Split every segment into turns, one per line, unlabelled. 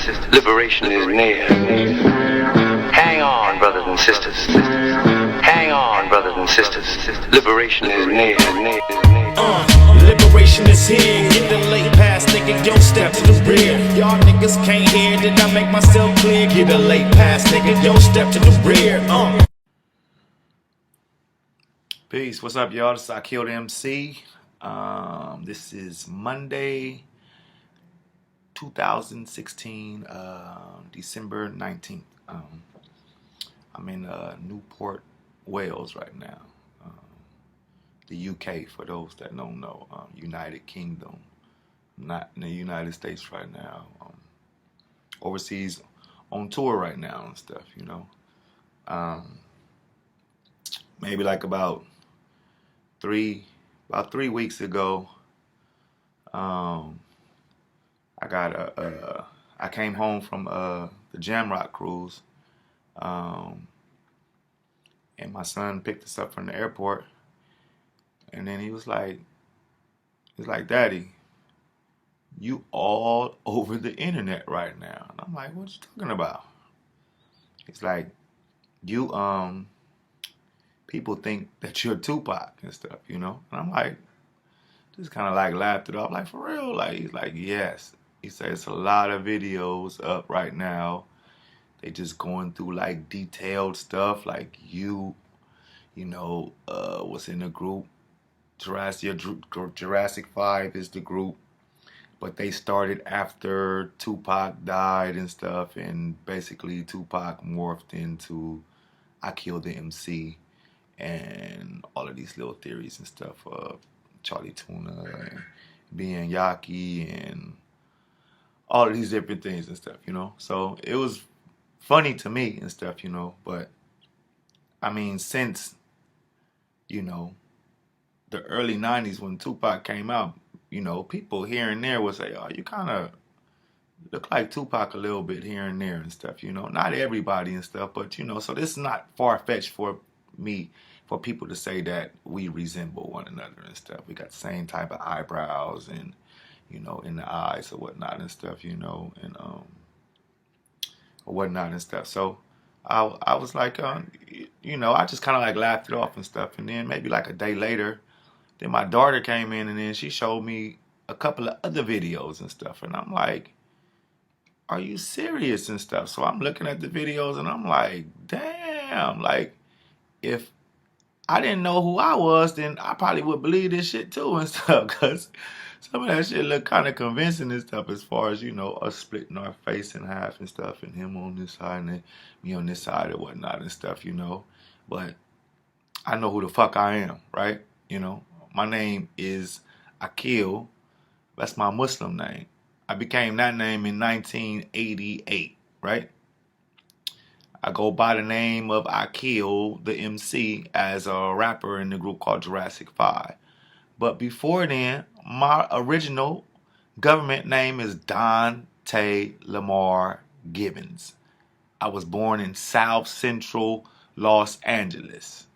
sisters. Liberation is near. Hang on, brothers and sisters. Hang on, brothers and sisters. Liberation is near.
Liberation is here. Get the late pass, nigga, yo, step to the rear. Y'all niggas can't hear, did I make myself clear? Get a late pass, nigga, yo, step to the rear.
Peace. What's up, y'all? This is Akil MC. This is Monday, 2016, December 19th. I'm in Newport, Wales right now. The UK, for those that don't know. United Kingdom. I'm not in the United States right now. Overseas on tour right now and stuff, you know. Maybe like about 3 weeks ago, I came home from the Jamrock cruise, and my son picked us up from the airport, and then he was like, "Daddy, you all over the internet right now." And I'm like, "What you talking about?" He's like, "You people think that you're Tupac and stuff, you know?" And I'm like, just kind of like laughed it off, like, "For real?" Like, he's like, "Yes." He said it's a lot of videos up right now. They just going through like detailed stuff, like what's in the group. Jurassic 5 is the group, but they started after Tupac died and stuff, and basically Tupac morphed into Akil the MC and all of these little theories and stuff of Charlie Tuna and being Yaki and all of these different things and stuff, you know. So it was funny to me and stuff, you know. But I mean, since, you know, the early 90s when Tupac came out, you know, people here and there would say, "Oh, you kind of look like Tupac a little bit here and there and stuff," you know. Not everybody and stuff, but, you know, so this is not far-fetched for people to say that we resemble one another and stuff. We got the same type of eyebrows and, you know, in the eyes or whatnot and stuff, you know, and or whatnot and stuff. So I was like, you know, I just kind of like laughed it off and stuff. And then maybe like a day later, then my daughter came in and then she showed me a couple of other videos and stuff. And I'm like, "Are you serious?" and stuff. So I'm looking at the videos and I'm like, damn, like, if I didn't know who I was, then I probably would believe this shit too and stuff, because some of that shit look kind of convincing and stuff, as far as, you know, us splitting our face in half and stuff, and him on this side and then me on this side or whatnot and stuff, you know. But I know who the fuck I am, right? You know, my name is Akil. That's my Muslim name. I became that name in 1988, right? I go by the name of Akil the MC as a rapper in the group called Jurassic 5. But before then, my original government name is Dante Lamar Gibbons. I was born in South Central Los Angeles.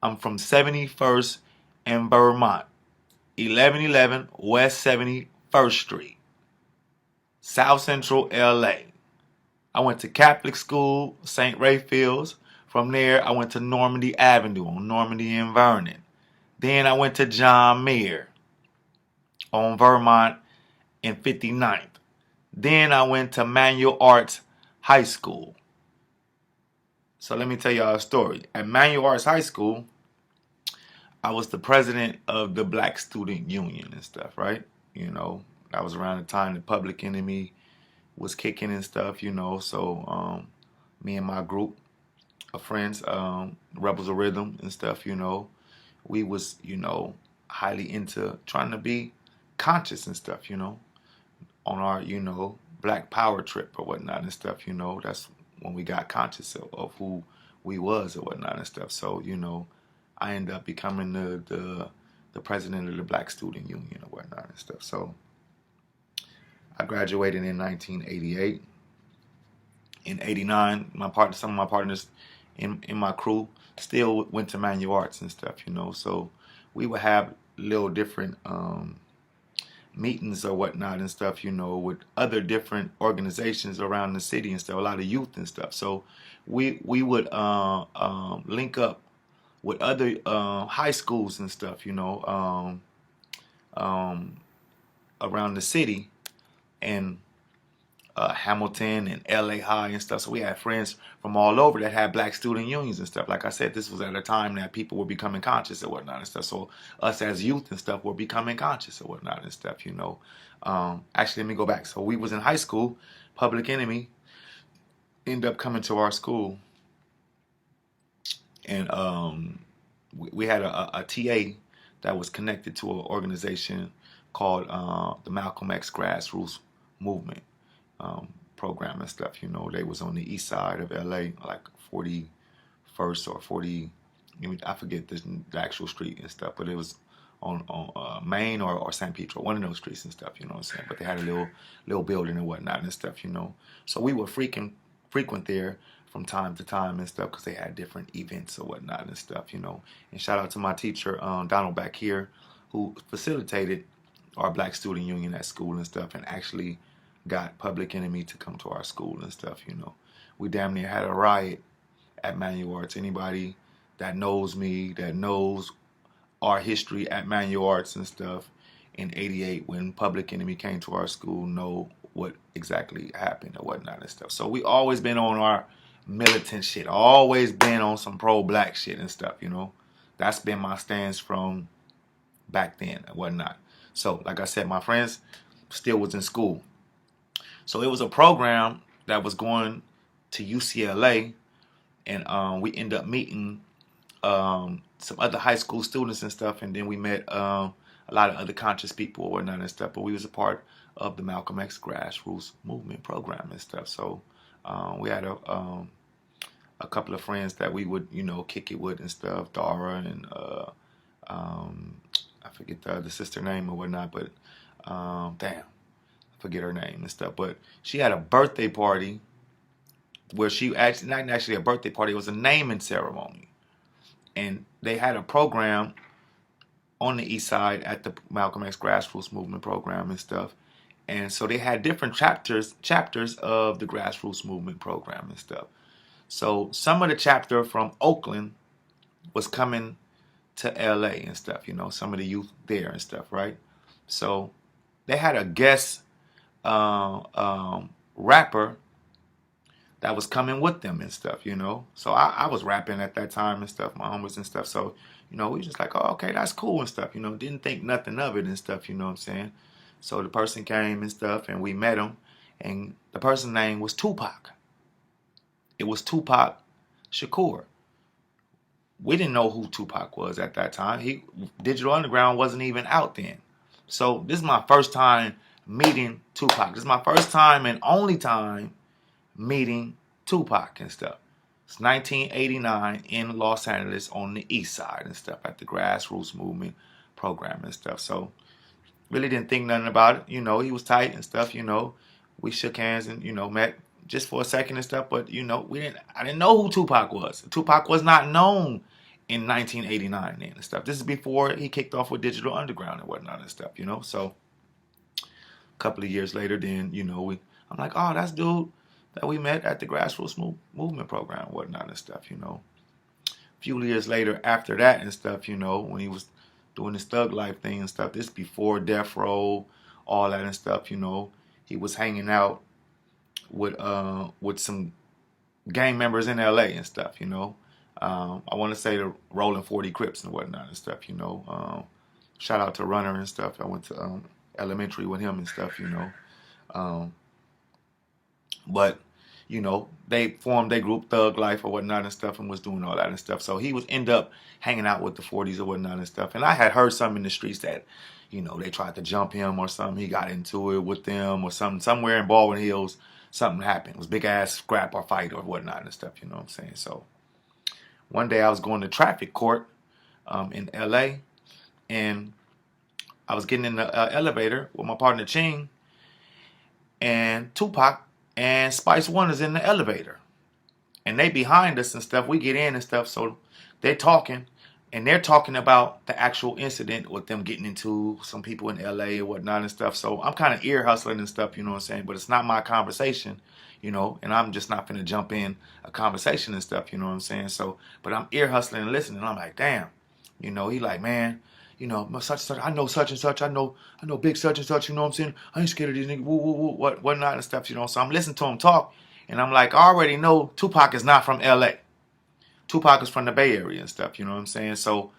I'm from 71st and Vermont, 1111 West 71st Street, South Central LA. I went to Catholic school, St. Raphael's. From there, I went to Normandy Avenue on Normandy and Vernon. Then I went to John Muir on Vermont in 59th. Then I went to Manual Arts High School. So let me tell y'all a story. At Manual Arts High School, I was the president of the Black Student Union and stuff, right? You know, that was around the time the Public Enemy was kicking and stuff, you know. So me and my group of friends, Rebels of Rhythm and stuff, you know, we was, you know, highly into trying to be conscious and stuff, you know, on our, you know, Black Power trip or whatnot and stuff, you know. That's when we got conscious of who we was or whatnot and stuff. So, you know, I ended up becoming the president of the Black Student Union or whatnot and stuff. So I graduated in 1988. In 89, some of my partners in my crew still went to Manual Arts and stuff, you know. So we would have little different meetings or whatnot and stuff, you know, with other different organizations around the city and stuff, a lot of youth and stuff. So we would link up with other high schools and stuff, you know, around the city, and Hamilton and LA High and stuff. So we had friends from all over that had black student unions and stuff. Like I said, this was at a time that people were becoming conscious and whatnot and stuff. So us as youth and stuff were becoming conscious and whatnot and stuff, you know. Actually, let me go back. So we was in high school. Public Enemy ended up coming to our school, and we had a TA that was connected to an organization called the Malcolm X Grassroots Movement program and stuff. You know, they was on the east side of LA, like 41st or 40, I forget the actual street and stuff, but it was on Main or San Pedro, one of those streets and stuff, you know what I'm saying? But they had a little building and whatnot and stuff, you know. So we would frequent there from time to time and stuff, because they had different events or whatnot and stuff, you know. And shout out to my teacher, Donald back here, who facilitated our black student union at school and stuff, and actually got Public Enemy to come to our school and stuff, you know. We damn near had a riot at Manual Arts. Anybody that knows me, that knows our history at Manual Arts and stuff in '88 when Public Enemy came to our school, know what exactly happened or whatnot and stuff. So we always been on our militant shit, always been on some pro-black shit and stuff, you know. That's been my stance from back then and whatnot. So like I said, my friends still was in school. So it was a program that was going to UCLA, and we ended up meeting some other high school students and stuff, and then we met a lot of other conscious people or whatnot and stuff. But we was a part of the Malcolm X Grassroots Movement program and stuff. So we had a couple of friends that we would, you know, kick it with and stuff. Dara and I forget the sister name or whatnot, but damn, I forget her name and stuff. But she had a birthday party where she actually, not actually a birthday party, it was a naming ceremony. And they had a program on the east side at the Malcolm X Grassroots Movement program and stuff. And so they had different chapters of the Grassroots Movement program and stuff. So some of the chapter from Oakland was coming to LA and stuff, you know, some of the youth there and stuff, right? So they had a guest rapper that was coming with them and stuff, you know. So I was rapping at that time and stuff, my homies and stuff. So, you know, we was just like, oh, okay, that's cool and stuff, you know. Didn't think nothing of it and stuff, you know what I'm saying. So the person came and stuff, and we met him, and the person's name was Tupac. It was Tupac Shakur. We didn't know who Tupac was at that time. Digital Underground wasn't even out then. So this is my first time meeting Tupac. This is my first time and only time meeting Tupac and stuff. It's 1989 in Los Angeles on the east side and stuff at the Grassroots Movement program and stuff. So really didn't think nothing about it. You know, he was tight and stuff, you know. We shook hands and, you know, met just for a second and stuff, but, you know, I didn't know who Tupac was. Tupac was not known in 1989 then and stuff. This is before he kicked off with Digital Underground and whatnot and stuff, you know. So a couple of years later, then, you know, I'm like, oh, that's dude that we met at the Grassroots Movement program and whatnot and stuff, you know. A few years later after that and stuff, you know, when he was doing his thug life thing and stuff, this before Death Row, all that and stuff, you know, he was hanging out with some gang members in LA and stuff, you know. I want to say the Rolling 40 Crips and whatnot and stuff, you know. Shout out to Runner and stuff. I went to elementary with him and stuff, you know. But, you know, they formed their group Thug Life or whatnot and stuff, and was doing all that and stuff. So he was end up hanging out with the 40s or whatnot and stuff. And I had heard something in the streets that, you know, they tried to jump him or something. He got into it with them or something. Somewhere in Baldwin Hills, something happened. It was big ass scrap or fight or whatnot and stuff, you know what I'm saying? So one day I was going to traffic court in LA, and I was getting in the elevator with my partner Ching, and Tupac and Spice One is in the elevator, and they behind us and stuff. We get in and stuff, so they talking. And they're talking about the actual incident with them getting into some people in LA and whatnot and stuff. So I'm kind of ear hustling and stuff, you know what I'm saying? But it's not my conversation, you know, and I'm just not finna jump in a conversation and stuff, you know what I'm saying? So, but I'm ear hustling and listening. And I'm like, damn, you know, he like, man, you know, such and such, I know such and such, I know big such and such, you know what I'm saying? I ain't scared of these niggas, woo, woo, woo, whatnot and stuff, you know. So I'm listening to him talk, and I'm like, I already know Tupac is not from LA. Tupac is from the Bay Area and stuff, you know what I'm saying? So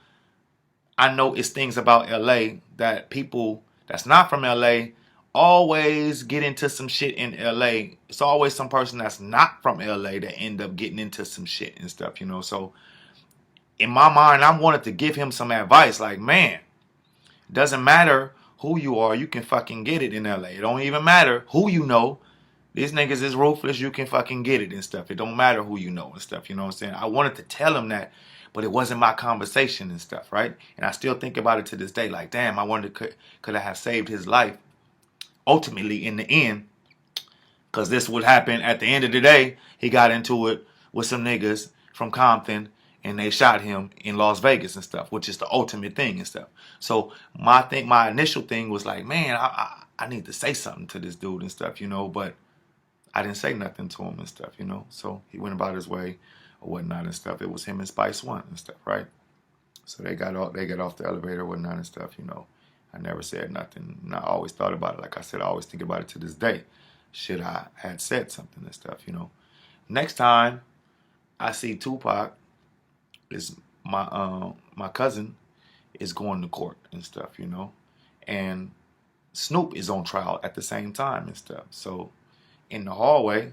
I know it's things about LA that people that's not from LA always get into some shit in LA. It's always some person that's not from LA that end up getting into some shit and stuff, you know. So in my mind, I wanted to give him some advice. Like, man, doesn't matter who you are, you can fucking get it in LA. It don't even matter who you know. These niggas is ruthless, you can fucking get it and stuff. It don't matter who you know and stuff, you know what I'm saying? I wanted to tell him that, but it wasn't my conversation and stuff, right? And I still think about it to this day, like, damn, I wonder could I have saved his life ultimately in the end, because this would happen at the end of the day. He got into it with some niggas from Compton, and they shot him in Las Vegas and stuff, which is the ultimate thing and stuff. So my initial thing was like, man, I need to say something to this dude and stuff, you know, but I didn't say nothing to him and stuff, you know. So he went about his way or whatnot and stuff. It was him and Spice One and stuff, right? So they got off the elevator or whatnot and stuff, you know. I never said nothing. And I always thought about it. Like I said, I always think about it to this day. Should I had said something and stuff, you know. Next time I see Tupac, is my cousin is going to court and stuff, you know. And Snoop is on trial at the same time and stuff. So in the hallway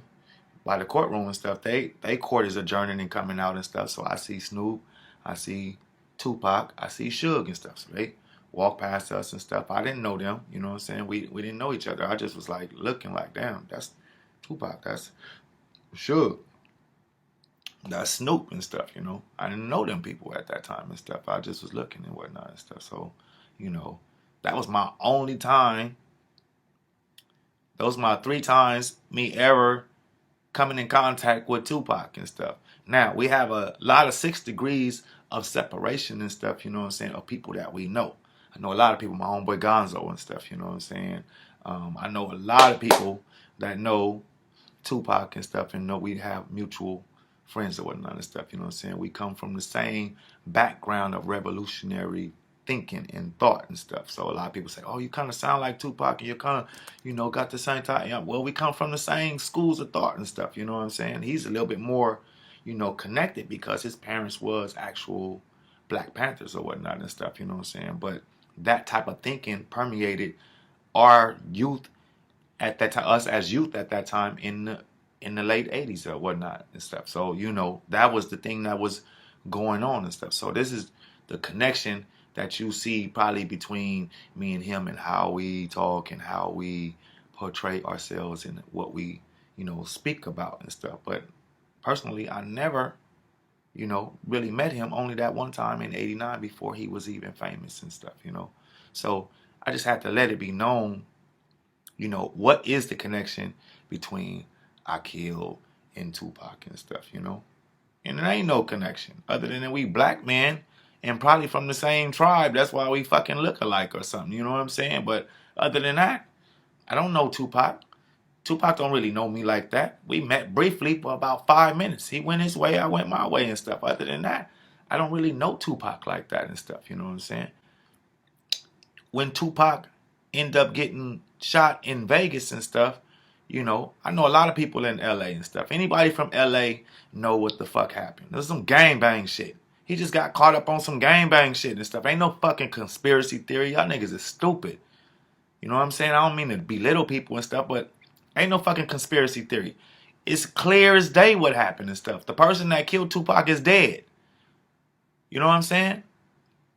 by the courtroom and stuff, they court is adjourning and coming out and stuff. So I see Snoop, I see Tupac, I see Suge and stuff. So they walk past us and stuff. I didn't know them, you know what I'm saying? We didn't know each other. I just was like looking like, damn, that's Tupac, that's Suge, that's Snoop and stuff, you know. I didn't know them people at that time and stuff. I just was looking and whatnot and stuff. So, you know, that was my only time. Those are my 3 times me ever coming in contact with Tupac and stuff. Now, we have a lot of 6 degrees of separation and stuff, you know what I'm saying, of people that we know. I know a lot of people, my homeboy Gonzo and stuff, you know what I'm saying. I know a lot of people that know Tupac and stuff and know we have mutual friends or whatnot and stuff, you know what I'm saying. We come from the same background of revolutionary thinking and thought and stuff. So a lot of people say, oh, you kind of sound like Tupac and you kind of, you know, got the same type. Yeah, well, we come from the same schools of thought and stuff, you know what I'm saying. He's a little bit more, you know, connected because his parents was actual Black Panthers or whatnot and stuff, you know what I'm saying. But that type of thinking permeated our youth at that time, us as youth at that time in the late 80s or whatnot and stuff. So, you know, that was the thing that was going on and stuff. So this is the connection that you see probably between me and him and how we talk and how we portray ourselves and what we, you know, speak about and stuff. But personally, I never, you know, really met him, only that one time in '89 before he was even famous and stuff, you know. So I just had to let it be known, you know, what is the connection between Akil and Tupac and stuff, you know. And there ain't no connection other than that we black men and probably from the same tribe. That's why we fucking look alike or something, you know what I'm saying? But other than that, I don't know Tupac. Tupac don't really know me like that. We met briefly for about 5 minutes. He went his way, I went my way and stuff. Other than that, I don't really know Tupac like that and stuff, you know what I'm saying? When Tupac ended up getting shot in Vegas and stuff, you know, I know a lot of people in LA and stuff. Anybody from LA know what the fuck happened. There's some gangbang shit. He just got caught up on some gangbang shit and stuff. Ain't no fucking conspiracy theory. Y'all niggas is stupid. You know what I'm saying? I don't mean to belittle people and stuff, but ain't no fucking conspiracy theory. It's clear as day what happened and stuff. The person that killed Tupac is dead. You know what I'm saying?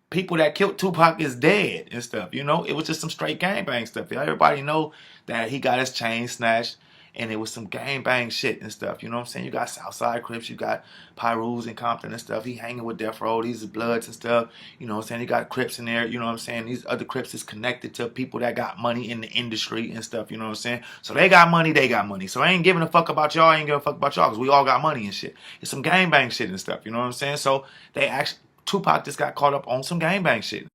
People that killed Tupac is dead and stuff, you know? It was just some straight gangbang stuff. Everybody know that he got his chain snatched and it was some gangbang shit and stuff, you know what I'm saying? You got Southside Crips, you got Pyrus and Compton and stuff. He hanging with Death Row, these are Bloods and stuff, you know what I'm saying? You got Crips in there, you know what I'm saying? These other Crips is connected to people that got money in the industry and stuff, you know what I'm saying? So they got money, they got money. So I ain't giving a fuck about y'all, I ain't giving a fuck about y'all because we all got money and shit. It's some gangbang shit and stuff, you know what I'm saying? So they actually, Tupac just got caught up on some gangbang shit.